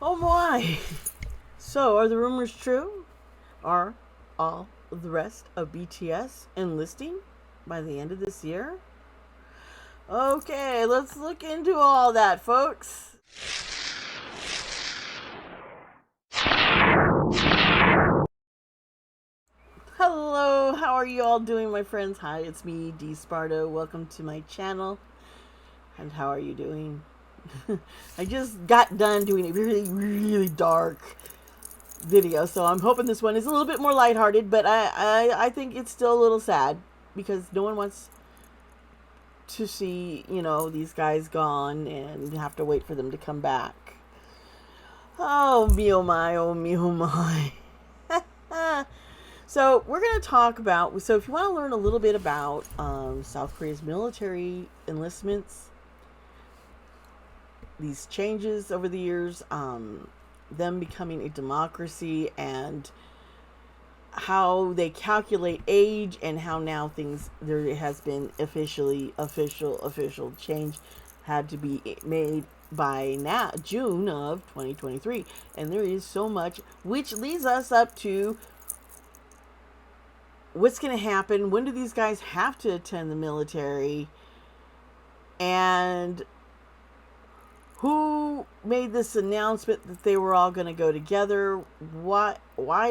Oh my! So, are the rumors true? Are all the rest of BTS enlisting by the end of this year? Okay, let's look into all that, folks. Hello, how are you all doing, my friends? Hi, it's me, Dee Sparta. Welcome to my channel. And how are you doing? I just got done doing a really dark video, so I'm hoping this one is a little bit more lighthearted, but I think it's still a little sad because no one wants to see, these guys gone and have to wait for them to come back. Oh me, oh my, oh me, oh my. So we're going to talk about, so if you want to learn a little bit about South Korea's military enlistments, these changes over the years, them becoming a democracy, and how they calculate age, and how now there has been official change had to be made by now June of 2023, and there is so much, which leads us up to what's going to happen. When do these guys have to attend the military? And who made this announcement that they were all going to go together? Why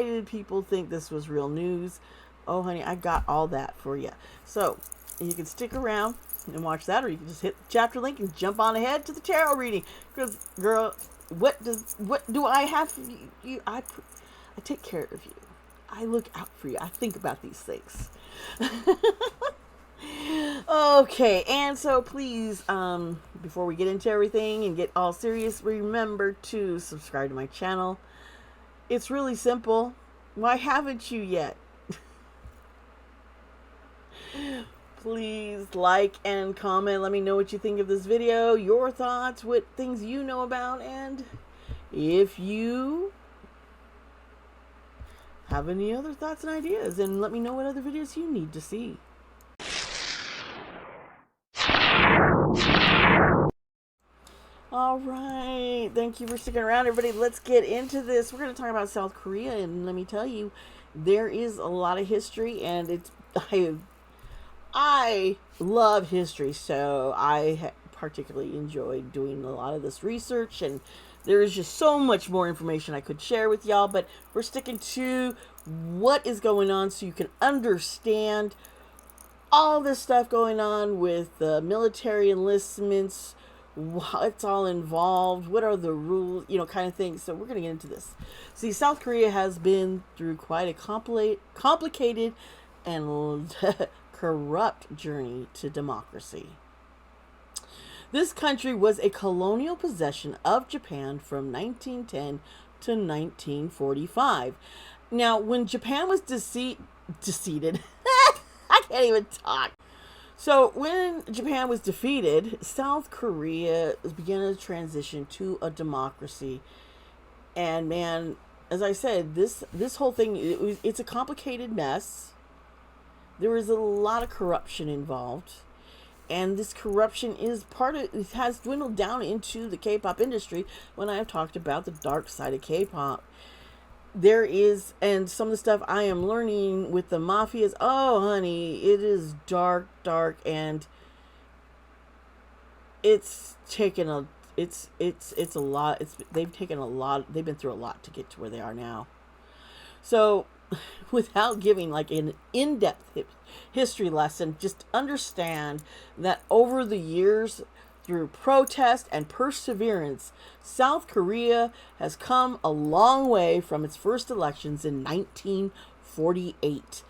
did people think this was real news? Oh, honey, I got all that for you. So you can stick around and watch that, or you can just hit the chapter link and jump on ahead to the tarot reading. Because, girl, what do I have for you? I take care of you. I look out for you. I think about these things. Okay, and so please, before we get into everything and get all serious, remember to subscribe to my channel. It's really simple. Why haven't you yet? Please like and comment. Let me know what you think of this video, your thoughts, what things you know about, and if you have any other thoughts and ideas, and let me know what other videos you need to see. All right, thank you for sticking around, everybody. Let's get into this. We're going to talk about South Korea, and let me tell you, there is a lot of history, and I love history, so I particularly enjoyed doing a lot of this research, and there is just so much more information I could share with y'all, but we're sticking to what is going on so you can understand all this stuff going on with the military enlistments, what's all involved, what are the rules, kind of thing. So we're going to get into this. See, South Korea has been through quite a complicated and corrupt journey to democracy. This country was a colonial possession of Japan from 1910 to 1945. Now, when Japan was defeated, I can't even talk. So, when Japan was defeated, South Korea began a transition to a democracy. And man, as I said, this whole thing, it's a complicated mess. There is a lot of corruption involved. And this corruption it has dwindled down into the K-pop industry when I have talked about the dark side of K-pop. There is, and some of the stuff I am learning with the mafias, oh honey, it is dark, and it's taken a lot. They've been through a lot to get to where they are now. So, without giving like an in-depth history lesson, just understand that over the years, through protest and perseverance, South Korea has come a long way from its first elections in 1948.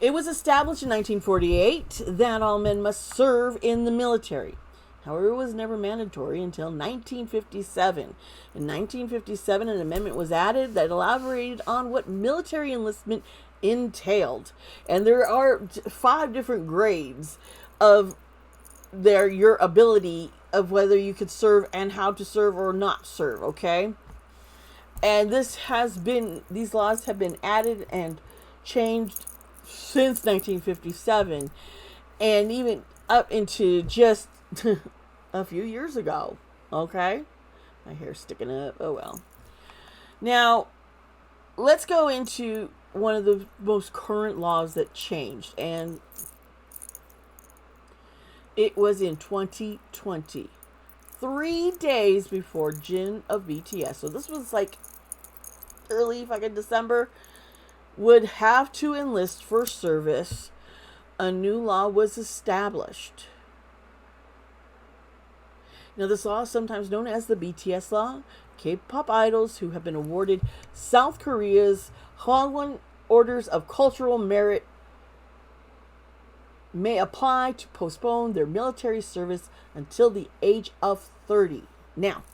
It was established in 1948 that all men must serve in the military. However, it was never mandatory until 1957. In 1957, an amendment was added that elaborated on what military enlistment entailed. And there are 5 different grades of your ability of whether you could serve and how to serve or not serve, okay? And these laws have been added and changed since 1957, and even up into just a few years ago, okay? My hair's sticking up, oh well. Now, let's go into one of the most current laws that changed, and it was in 2020, 3 days before Jin of BTS. So this was like early fucking December, would have to enlist for service. A new law was established. Now, this law is sometimes known as the BTS law. K-pop idols who have been awarded South Korea's Hwangwon Orders of Cultural Merit may apply to postpone their military service until the age of 30. Now,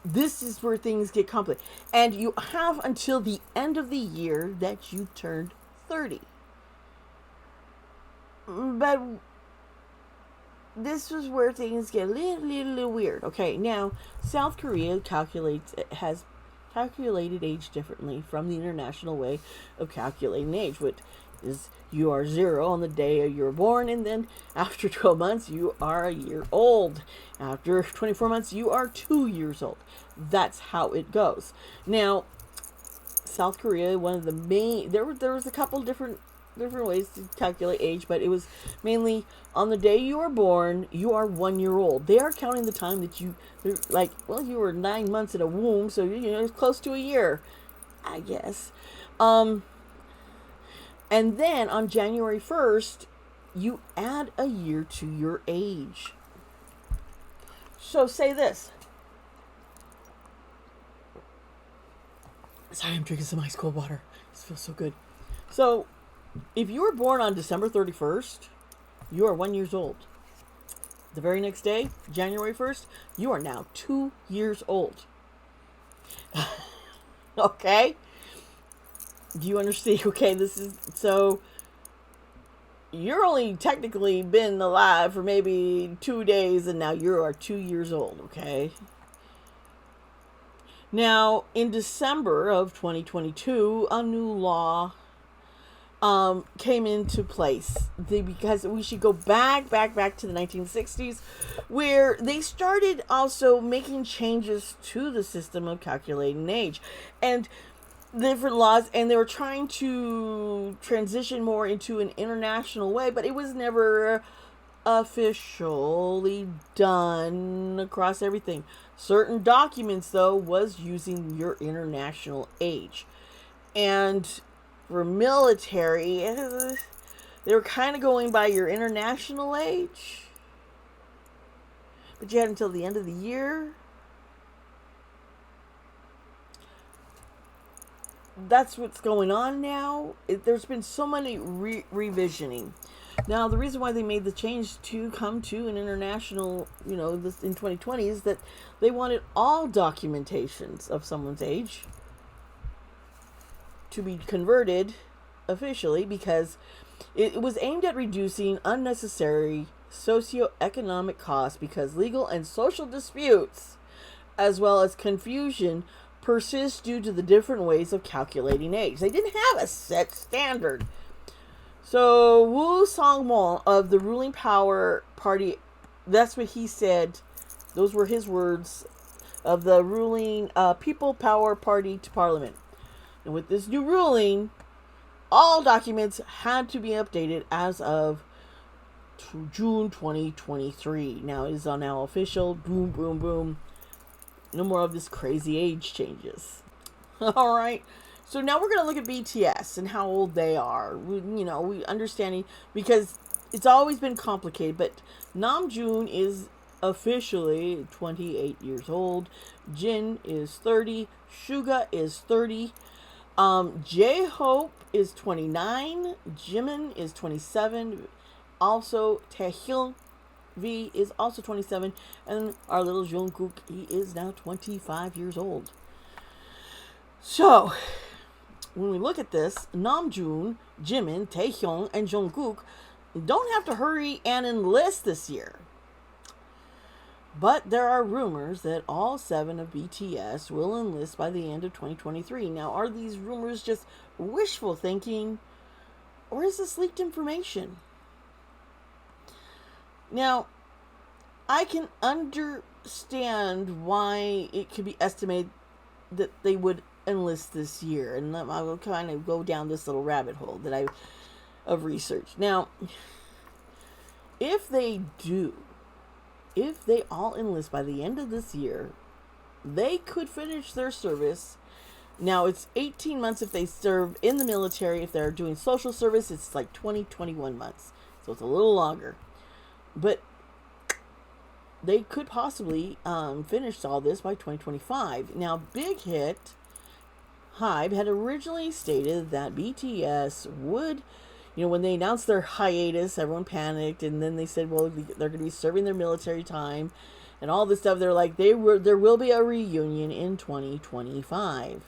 this is where things get complicated. And you have until the end of the year that you turned 30. But this is where things get a little weird. Okay, now South Korea has calculated age differently from the international way of calculating age, which is you are 0 on the day you were born, and then after 12 months you are a year old. After 24 months you are 2 years old. That's how it goes. Now, South Korea, one of the main there was a couple different ways to calculate age, but it was mainly on the day you were born, you are 1 year old. They are counting the time that you were 9 months in a womb, so it's close to a year, I guess. And then on January 1st, you add a year to your age. So say this. Sorry, I'm drinking some ice cold water. This feels so good. So, if you were born on December 31st, you are 1 year old. The very next day, January 1st, you are now 2 years old. Okay? Do you understand? Okay, so you're only technically been alive for maybe 2 days, and now you are 2 years old, okay? Now, in December of 2022, a new law came into place because we should go back to the 1960s, where they started also making changes to the system of calculating age and different laws, and they were trying to transition more into an international way, but it was never officially done across everything. Certain documents, though, was using your international age, and for military, they were kind of going by your international age, but you had until the end of the year. That's what's going on now. There's been so many revisioning. Now, the reason why they made the change to come to an international, this in 2020, is that they wanted all documentations of someone's age to be converted officially, because it was aimed at reducing unnecessary socioeconomic costs, because legal and social disputes, as well as confusion, persist due to the different ways of calculating age. They didn't have a set standard. So Woo Song-mo of the ruling power party, that's what he said. Those were his words, of the ruling People Power Party to Parliament. And with this new ruling, all documents had to be updated as of June 2023. Now it is now official. Boom, boom, boom. No more of this crazy age changes. All right. So now we're going to look at BTS and how old they are. We understanding, because it's always been complicated, but Namjoon is officially 28 years old. Jin is 30. Suga is 30. J-Hope is 29. Jimin is 27. Also, Taehyung V is also 27, and our little Jungkook, he is now 25 years old. So, when we look at this, Namjoon, Jimin, Taehyung, and Jungkook don't have to hurry and enlist this year. But there are rumors that all 7 of BTS will enlist by the end of 2023. Now, are these rumors just wishful thinking, or is this leaked information? Now, I can understand why it could be estimated that they would enlist this year, and I will kind of go down this little rabbit hole of research. Now, if they all enlist by the end of this year, they could finish their service. Now, it's 18 months if they serve in the military. If they're doing social service, it's like 21 months. So it's a little longer. But they could possibly finish all this by 2025. Now, Big Hit Hybe had originally stated that BTS would, when they announced their hiatus, everyone panicked, and then they said, well, they're going to be serving their military time and all this stuff. They're like, there will be a reunion in 2025.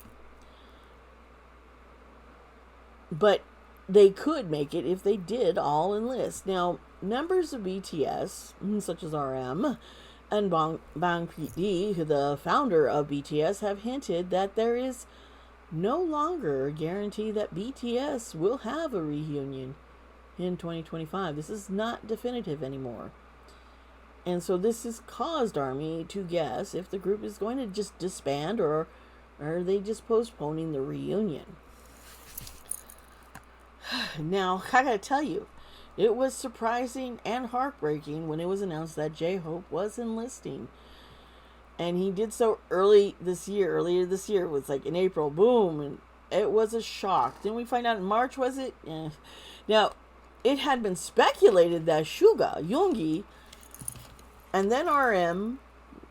But they could make it if they did all enlist. Now, members of BTS, such as RM and Bang P.D., the founder of BTS, have hinted that there is no longer a guarantee that BTS will have a reunion in 2025. This is not definitive anymore. And so this has caused ARMY to guess if the group is going to just disband, or are they just postponing the reunion. Now, I gotta tell you, it was surprising and heartbreaking when it was announced that J-Hope was enlisting. And he did so earlier this year. It was like in April, boom, and it was a shock. Didn't we find out in March, was it? Yeah. Now, it had been speculated that Suga, Yoongi, and then RM,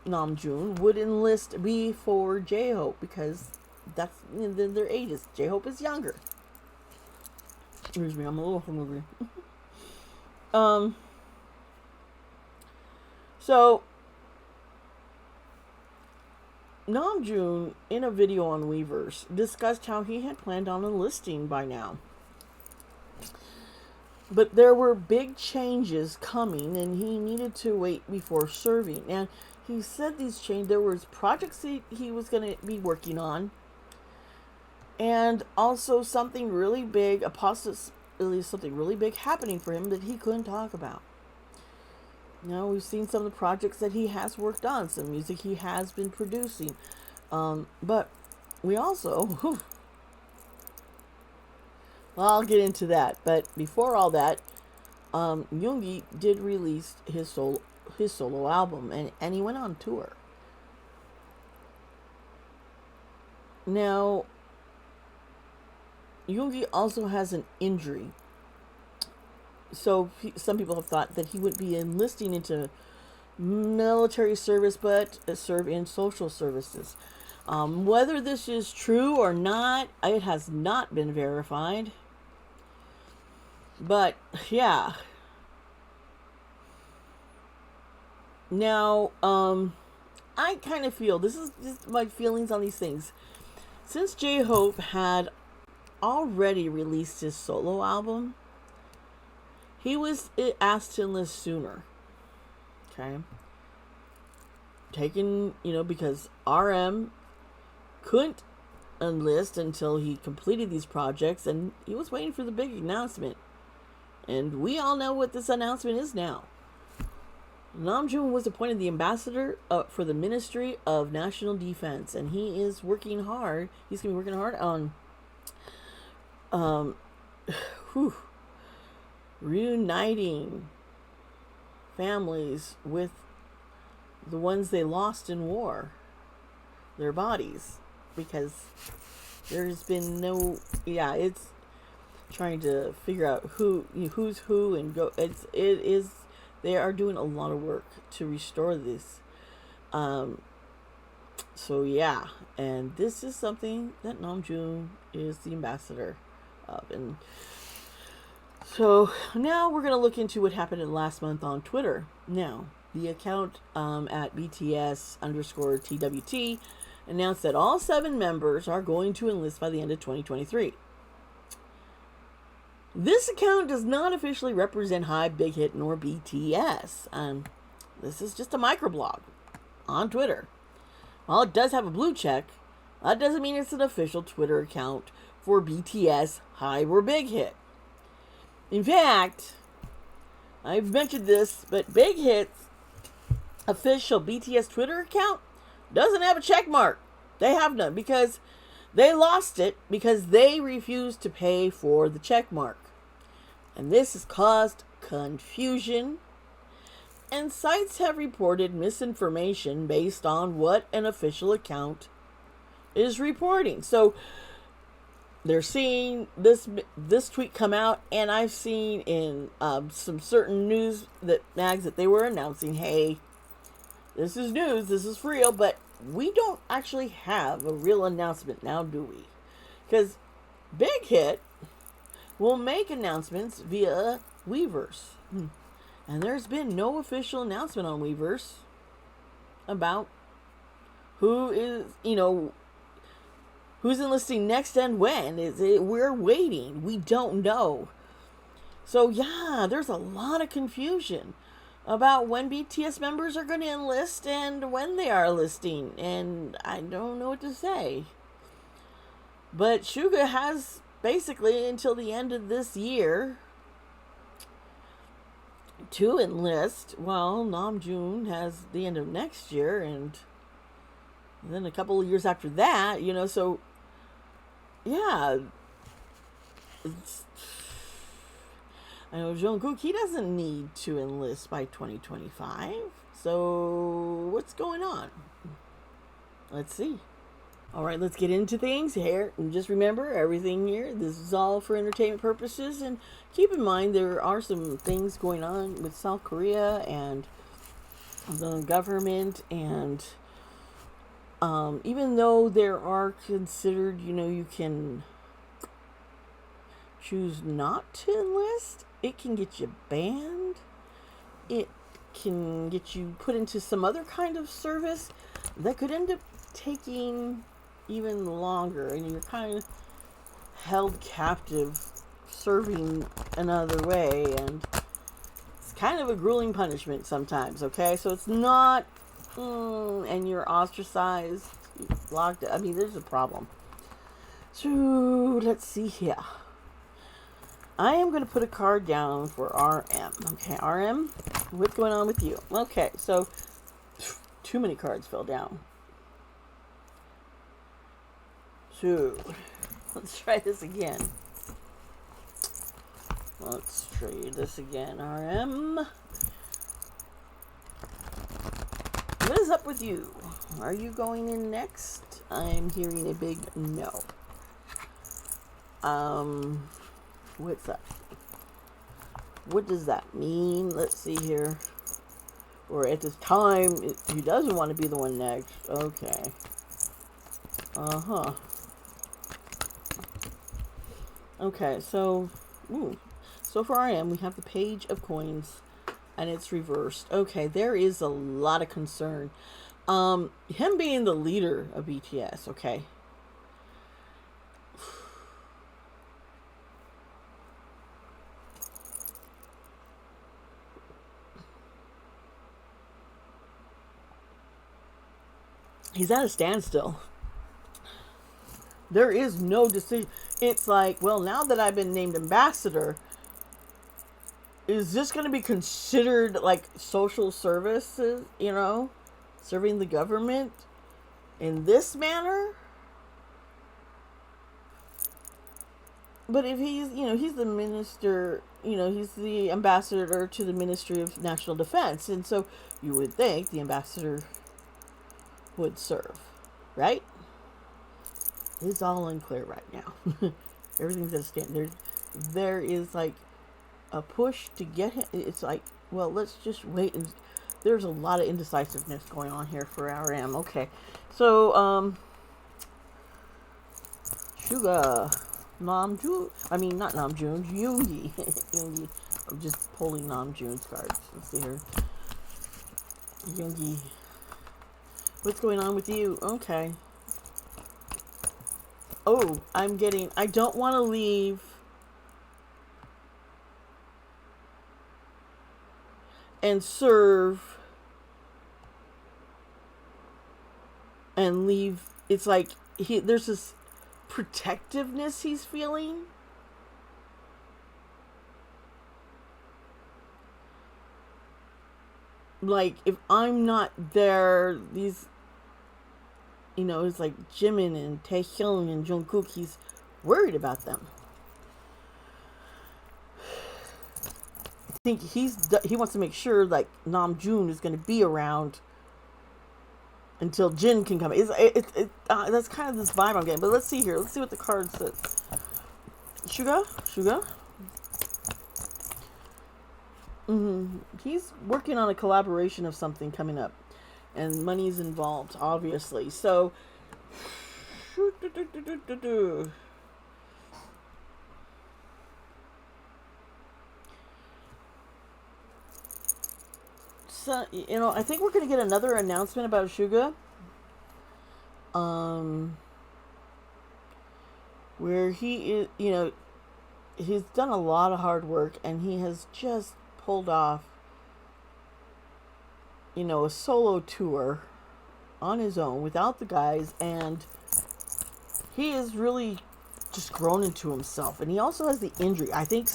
Namjoon, would enlist before J-Hope, because that's their ages. J-Hope is younger. Excuse me, I'm a little hungry. So Namjoon, in a video on Weverse, discussed how he had planned on enlisting by now. But there were big changes coming, and he needed to wait before serving. And he said there was projects he was going to be working on, and also something really big, something really big happening for him that he couldn't talk about. Now, we've seen some of the projects that he has worked on, some music he has been producing. But we also, well, I'll get into that. But before all that, Yoongi did release his solo album, and he went on tour. Now, Yoongi also has an injury. So some people have thought that he would be enlisting into military service, but serve in social services. Whether this is true or not, it has not been verified. But yeah. Now, I kind of feel, this is just my feelings on these things. Since J-Hope had already released his solo album, he was asked to enlist sooner. Okay. Because RM couldn't enlist until he completed these projects, and he was waiting for the big announcement. And we all know what this announcement is now. Namjoon was appointed the ambassador for the Ministry of National Defense, and he is working hard. He's going to be working hard on reuniting families with the ones they lost in war, their bodies, because there's been it's trying to figure out who's who, and they are doing a lot of work to restore this. So yeah, and this is something that Namjoon is the ambassador of. And so now we're going to look into what happened last month on Twitter. Now, the account at BTS_TWT announced that all 7 members are going to enlist by the end of 2023. This account does not officially represent Hybe, Big Hit, nor BTS. This is just a microblog on Twitter. While it does have a blue check, that doesn't mean it's an official Twitter account for BTS, Hybe, or Big Hit. In fact, I've mentioned this, but Big Hit's official BTS Twitter account doesn't have a check mark. They have none, because They lost it because they refused to pay for the check mark. And this has caused confusion, and sites have reported misinformation based on what an official account is reporting. So they're seeing this tweet come out, and I've seen in some certain news that mags that they were announcing, hey, this is news, this is real, but we don't actually have a real announcement now, do we? Because Big Hit will make announcements via Weverse. And there's been no official announcement on Weverse about who is, who's enlisting next and when. We're waiting. We don't know. So yeah, there's a lot of confusion about when BTS members are going to enlist and when they are enlisting. And I don't know what to say. But Suga has basically until the end of this year to enlist. Well, Namjoon has the end of next year, and then a couple of years after that, so yeah. I know Jungkook, he doesn't need to enlist by 2025. So what's going on? Let's see. All right, let's get into things here. And just remember, everything here, this is all for entertainment purposes. And keep in mind, there are some things going on with South Korea and the government. And even though there are considered, you can choose not to enlist, it can get you banned. It can get you put into some other kind of service that could end up taking even longer, and you're kind of held captive serving another way, and it's kind of a grueling punishment sometimes, okay? So it's not and you're ostracized, locked up. I mean, there's a problem. So let's see here. I am going to put a card down for RM. Okay, RM, what's going on with you? Okay, so too many cards fell down. So, let's try this again. Let's try this again, RM. What is up with you? Are you going in next? I'm hearing a big no. What's up? What does that mean? Let's see here. Or at this time, he doesn't want to be the one next. Okay. Uh-huh. Okay, so for RM, we have the Page of Coins, and it's reversed. Okay, there is a lot of concern. Him being the leader of BTS, okay. He's at a standstill. There is no decision. It's like, well, now that I've been named ambassador, is this going to be considered like social services, serving the government in this manner? But if he's, he's the minister, he's the ambassador to the Ministry of National Defense. And so you would think the ambassador would serve, right? It's all unclear right now. Everything's at a stand. There is like a push to get him. It's like, well, let's just wait. And there's a lot of indecisiveness going on here for RM. Okay, so Suga, Namjoon. I mean, not Namjoon. Yoongi. Yoongi. I'm just pulling Namjoon's cards. Let's see here. Yoongi. What's going on with you? Okay. Oh, I don't want to leave and serve and leave. It's like there's this protectiveness he's feeling. Like, if I'm not there, it's like Jimin and Taehyung and Jungkook. He's worried about them. I think he wants to make sure like Namjoon is going to be around until Jin can come. That's kind of this vibe I'm getting. But let's see here. Let's see what the card says. Suga. He's working on a collaboration of something coming up, and money's involved, obviously. So, I think we're gonna get another announcement about Suga. Where he is, he's done a lot of hard work, and he has just pulled off, a solo tour on his own without the guys, and he is really just grown into himself. And he also has the injury. I think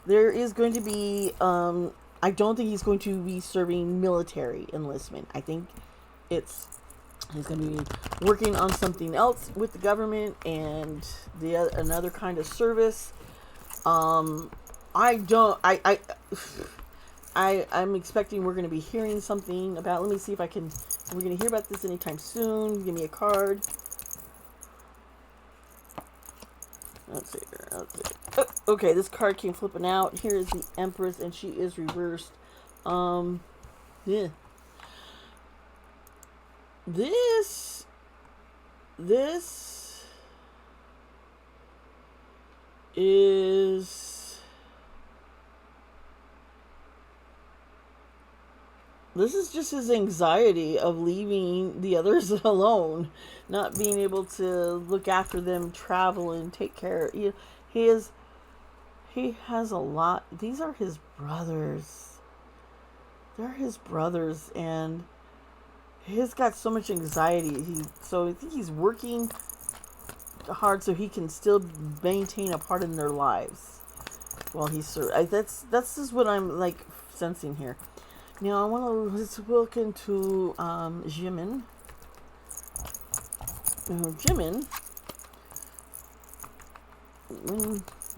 there is going to be, I don't think he's going to be serving military enlistment. I think he's going to be working on something else with the government and another kind of service. I'm expecting we're going to be hearing something about. Let me see if we're going to hear about this anytime soon. Give me a card. Let's see here. Oh, okay, this card came flipping out. Here is the Empress, and she is reversed. Yeah. This is just his anxiety of leaving the others alone, not being able to look after them, travel, and take care. He has a lot. These are his brothers. They're his brothers, and he's got so much anxiety. So I think he's working hard so he can still maintain a part in their lives while he's that's just what I'm like sensing here. Now let's look into Jimin. Jimin.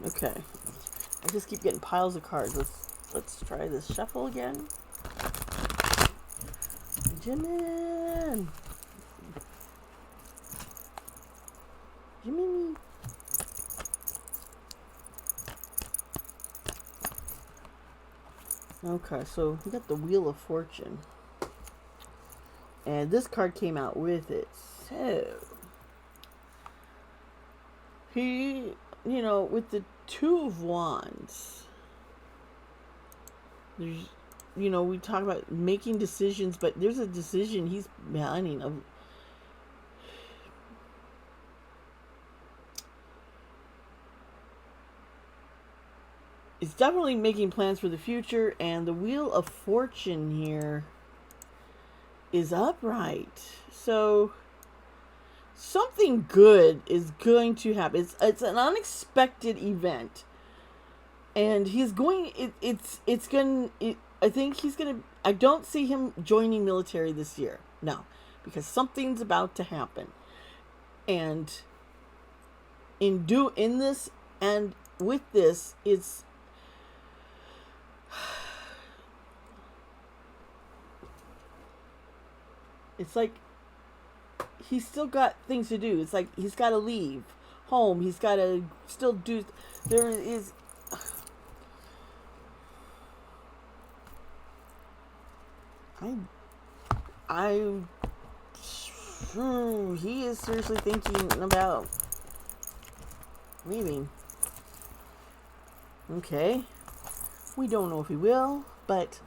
Okay, I just keep getting piles of cards. Let's try this shuffle again. Jimin. Okay, so we got the Wheel of Fortune. And this card came out with it. So, he, with the Two of Wands, there's, we talk about making decisions, but there's a decision he's planning. It's definitely making plans for the future, and the Wheel of Fortune here is upright. So something good is going to happen. It's an unexpected event, and he's going. I think he's gonna. I don't see him joining military this year. No, because something's about to happen, and in this and with this, it's like he's still got things to do. It's like he's got to leave home. He's got to still do. There is. He is seriously thinking about leaving. Okay. We don't know if he will, but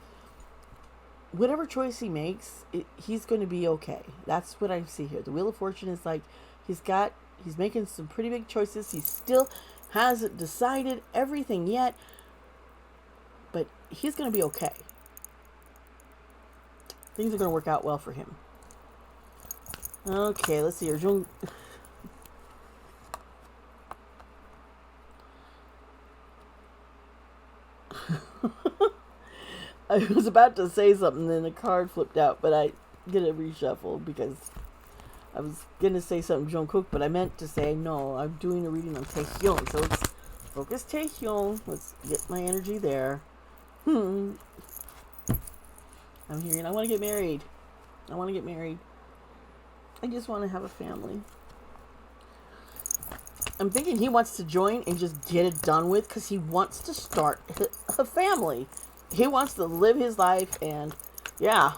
whatever choice he makes, he's going to be okay. That's what I see here. The Wheel of Fortune is like he's making some pretty big choices. He still hasn't decided everything yet, but he's going to be okay. Things are going to work out well for him. Okay, let's see here. I was about to say something, then the card flipped out, but I did a reshuffle because I was gonna say something Jungkook, but I meant to say no. I'm doing a reading on Taehyung, so let's focus Taehyung. Let's get my energy there. I'm hearing I want to get married. I want to get married. I just want to have a family. I'm thinking he wants to join and just get it done with because he wants to start a family. He wants to live his life, and yeah.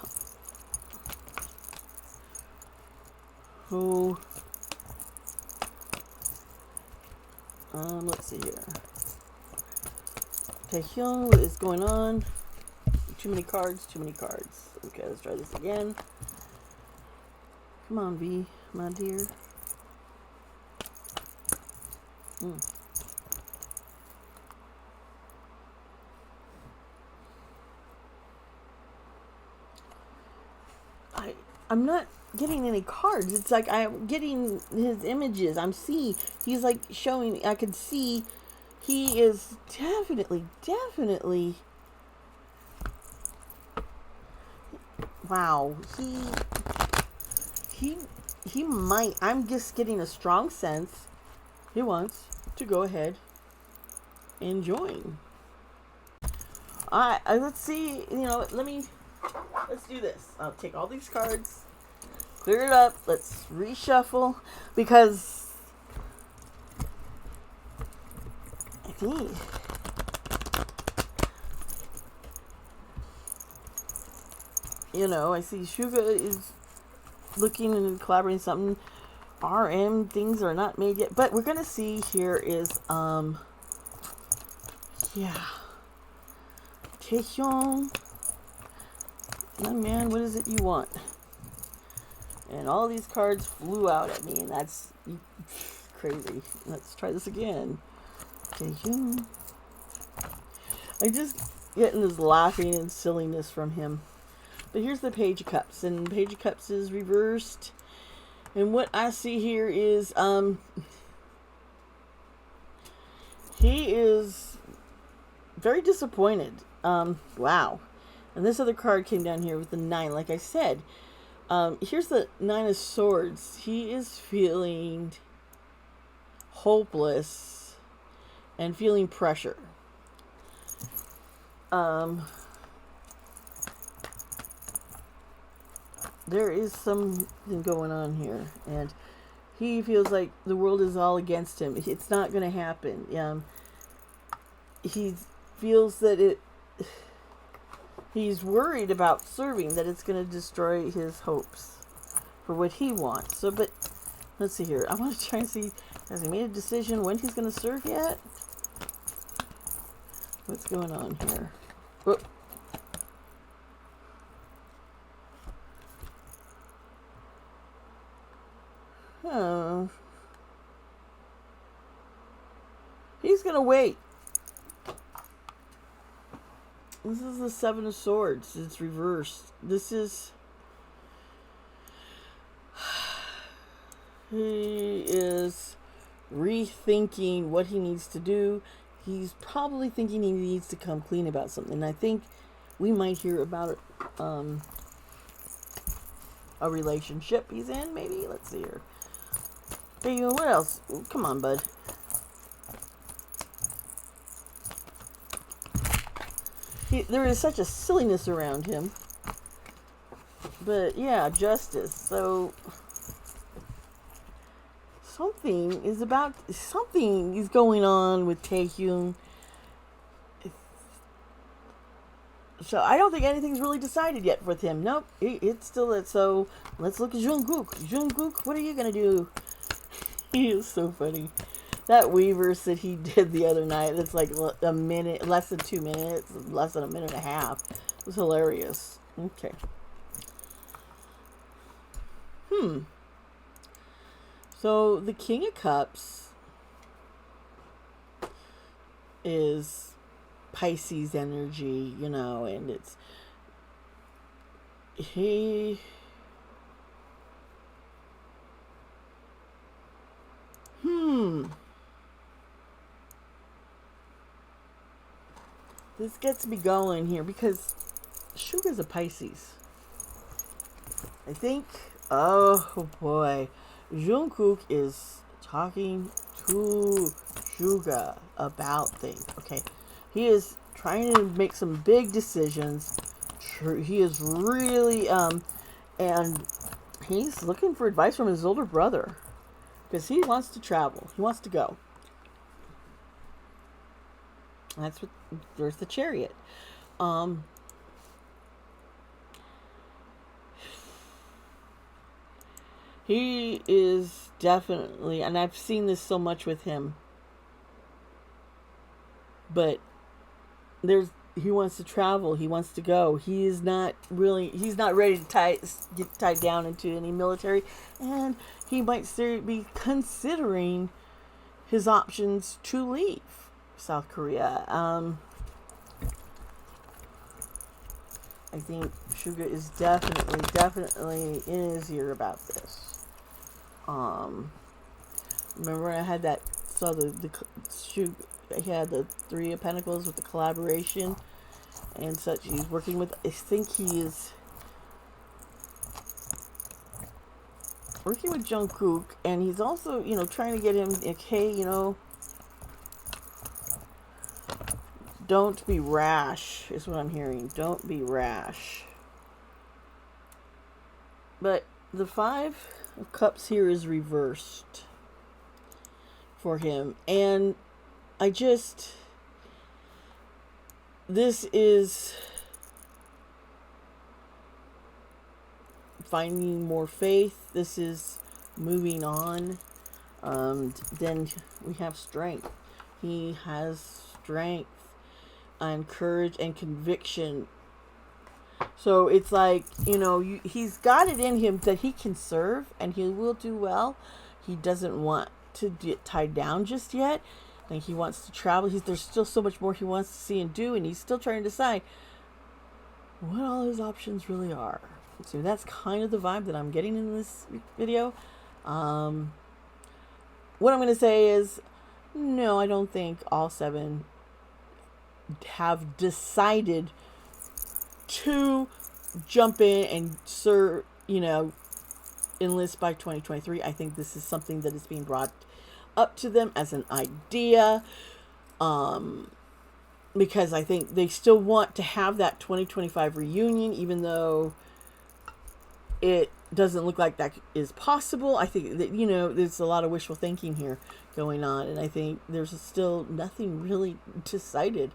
Who? Let's see here. Taehyung, what is going on? Too many cards, too many cards. Okay, let's try this again. Come on, V, my dear. I'm not getting any cards. It's like I'm getting his images. I'm seeing, he's like showing, I can see he is definitely, wow, he might, I'm just getting a strong sense he wants to go ahead and join. Let's see, let's do this. I'll take all these cards, clear it up, let's reshuffle, because I think I see Suga is looking and collaborating something. RM things are not made yet, but we're gonna see here is Taehyung, my man, what is it you want? And all these cards flew out at me, and that's crazy. Let's try this again. Taehyung. I'm just getting this laughing and silliness from him. But here's the Page of Cups, and Page of Cups is reversed. And what I see here is he is very disappointed. Wow. And this other card came down here with the 9, like I said. Here's the 9 of Swords. He is feeling hopeless and feeling pressure. There is something going on here, and he feels like the world is all against him. It's not going to happen. He feels that he's worried about serving, that it's going to destroy his hopes for what he wants. So, but let's see here. I want to try and see, has he made a decision when he's going to serve yet? What's going on here? Whoop. Oh. He's going to wait. This is the 7 of Swords. It's reversed. This is... He is rethinking what he needs to do. He's probably thinking he needs to come clean about something. I think we might hear about a relationship he's in, maybe. Let's see here. Hey, what else? Come on, bud. There is such a silliness around him. But yeah, justice. So something is going on with Taehyung. So I don't think anything's really decided yet with him. Nope, it's still that. So let's look at Jungkook. Jungkook, what are you gonna do? He is so funny. That Weavers that he did the other night, that's like a minute, less than 2 minutes, less than a minute and a half. It was hilarious. Okay. So the King of Cups is Pisces energy, and it's this gets me going here because Sugar's a Pisces. I think Oh boy. Jungkook is talking to Suga about things. Okay. He is trying to make some big decisions. He is really, and he's looking for advice from his older brother. Because he wants to travel. He wants to go. That's what, there's the chariot. He is definitely, and I've seen this so much with him, but he wants to travel, he wants to go. He's not ready to get tied down into any military, and he might be considering his options to leave South Korea. I think Suga is definitely in his ear about this. Remember when I had he had the Three of Pentacles with the collaboration and such. He's working with, I think he is working with Jungkook, and he's also, trying to get him, like, hey, don't be rash, is what I'm hearing. Don't be rash. But the Five of Cups here is reversed for him. And this is finding more faith. This is moving on. Then we have strength. He has strength and courage and conviction. So it's like, he's got it in him that he can serve and he will do well. He doesn't want to get tied down just yet. Like, he wants to travel. There's still so much more he wants to see and do, and he's still trying to decide what all his options really are. So that's kind of the vibe that I'm getting in this video. What I'm going to say is, no, I don't think all 7 have decided to jump in and serve, enlist by 2023. I think this is something that is being brought up to them as an idea, because I think they still want to have that 2025 reunion, even though it doesn't look like that is possible. I think that, there's a lot of wishful thinking here going on, and I think there's still nothing really decided.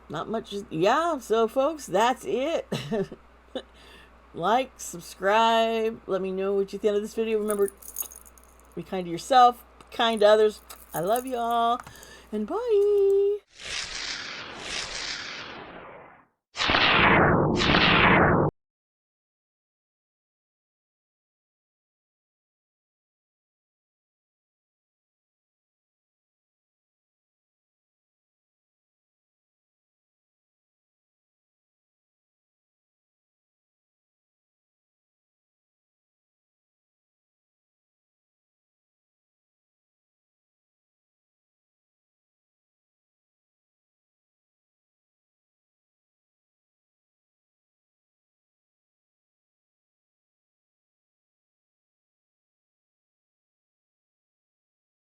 Not much. Yeah, so folks, that's it. Like, subscribe, let me know what you think of this video. Remember, be kind to yourself, be kind to others. I love y'all, and bye.